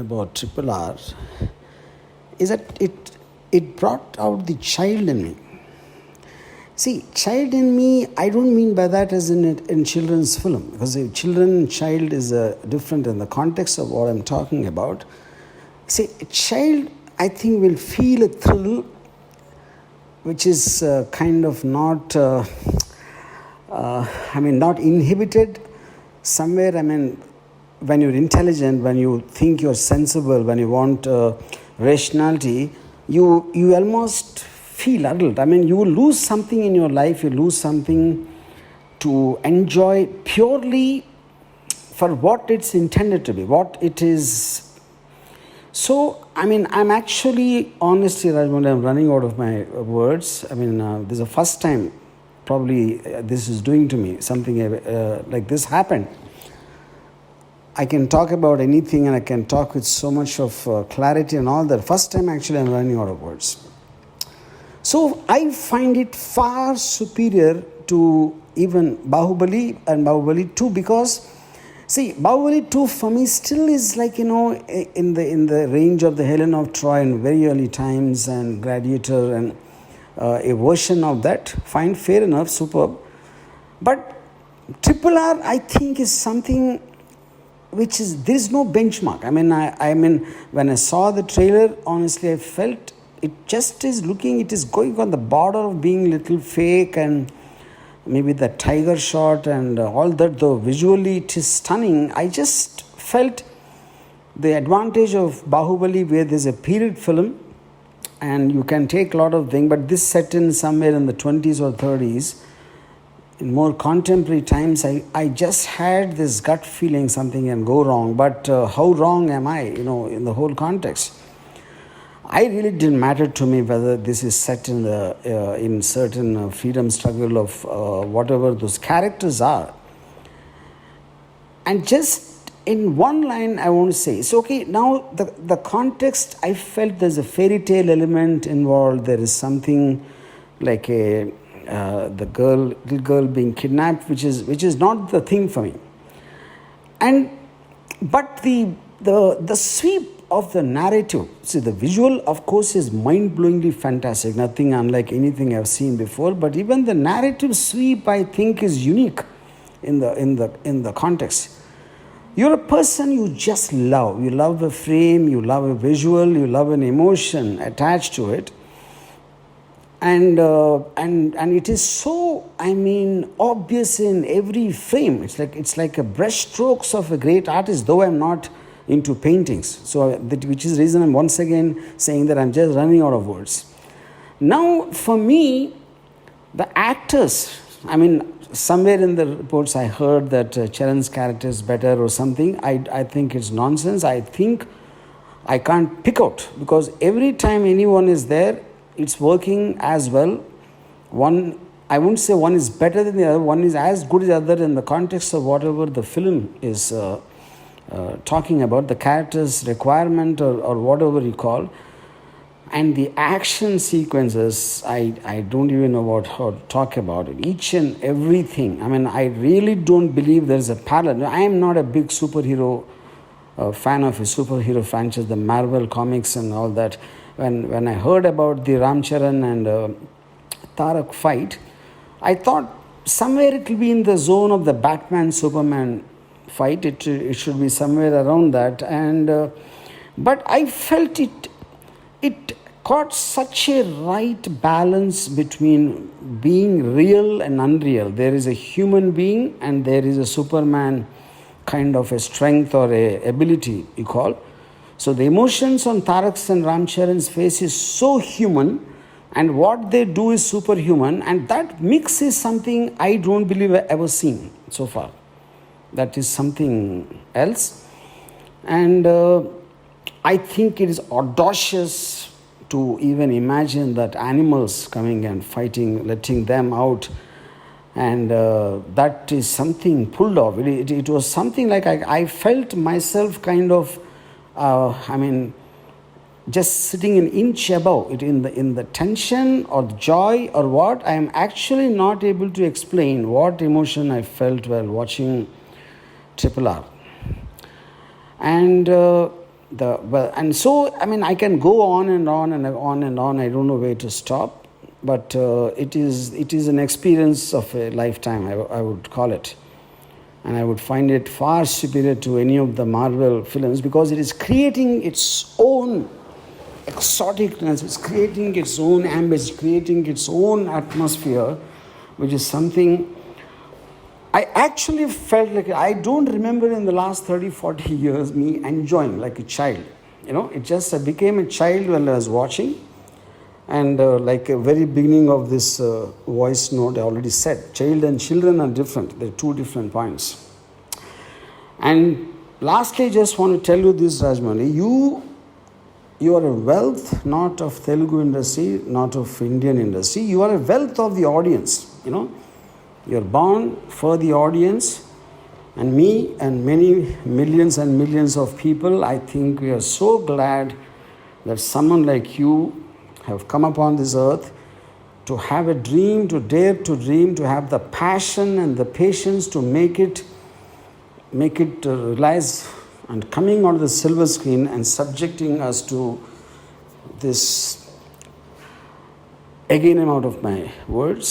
about Triple R is that it brought out the child in me. See, child in me, I don't mean by that as in children's film, because a children and child is different in the context of what I'm talking about. See, a child, I think, will feel a thrill which is kind of not, not inhibited somewhere. When you're intelligent, when you think you're sensible, when you want rationality, you almost feel adult. You will lose something in your life, you lose something to enjoy purely for what it's intended to be, what it is. So, I'm actually, honestly, Rajamouli, I'm running out of my words. This is the first time probably this is doing to me, something like this happened. I can talk about anything and I can talk with so much of clarity and all that. First time actually I'm running out of words. So I find it far superior to even Bahubali and Bahubali 2, because see, Bahubali 2 for me still is like, in the range of the Helen of Troy in very early times and Gladiator and a version of that. Fine, fair enough, superb. But Triple R, I think, is something which is, there is no benchmark. When I saw the trailer, honestly, I felt it just is looking, it is going on the border of being little fake, and maybe the tiger shot and all that, though visually it is stunning. I just felt the advantage of Bahubali, where there's a period film and you can take a lot of things, but this set in somewhere in the 20s or 30s, in more contemporary times. I just had this gut feeling something can go wrong, but how wrong am I, in the whole context? I really didn't matter to me whether this is set in in certain freedom struggle of whatever those characters are. And just in one line, I want to say, so okay, now the context, I felt there's a fairy tale element involved. There is something like the little girl being kidnapped, which is not the thing for me. But the sweep of the narrative, see, the visual, of course, is mind-blowingly fantastic, nothing unlike anything I've seen before. But even the narrative sweep, I think, is unique in the context. You're a person you just love. You love a frame, you love a visual, you love an emotion attached to it. And it is so, obvious in every frame. It's like a brush strokes of a great artist, though I'm not into paintings. So which is the reason I'm once again saying that I'm just running out of words. Now, for me, the actors, somewhere in the reports I heard that Charan's character is better or something. I think it's nonsense. I think I can't pick out, because every time anyone is there, it's working as well. I wouldn't say one is better than the other. One is as good as the other in the context of whatever the film is talking about, the character's requirement or whatever you call. And the action sequences, I don't even know how to talk about it. Each and everything. I really don't believe there's a parallel. I am not a big superhero fan of a superhero franchise, the Marvel comics and all that. When I heard about the Ramcharan and Tarak fight, I thought somewhere it will be in the zone of the Batman-Superman fight. It should be somewhere around that. But I felt it caught such a right balance between being real and unreal. There is a human being and there is a Superman kind of a strength or a ability, you call. So the emotions on Tarak's and Ramcharan's face is so human, and what they do is superhuman, and that mix is something I don't believe I've ever seen so far. That is something else. And I think it is audacious to even imagine that animals coming and fighting, letting them out. And that is something pulled off. It was something like I felt myself kind of, just sitting an inch above it in the tension or joy or what. I am actually not able to explain what emotion I felt while watching Triple R. And And so I mean I can go on and on and on and on. I don't know where to stop, but it is an experience of a lifetime. I would call it, and I would find it far superior to any of the Marvel films because it is creating its own exoticness, it's creating its own ambience, creating its own atmosphere, which is something I actually felt like I don't remember in the last 30-40 years me enjoying like a child. It just I became a child when I was watching. And like a very beginning of this voice note, I already said, child and children are different. They're two different points. And lastly, I just want to tell you this, Rajamouli. You are a wealth not of Telugu industry, not of Indian industry. You are a wealth of the audience, You're born for the audience, and me and many millions and millions of people. I think we are so glad that someone like you have come upon this earth to have a dream, to dare to dream, to have the passion and the patience to make it realize, and coming onto the silver screen and subjecting us to this. Again, I'm out of my words.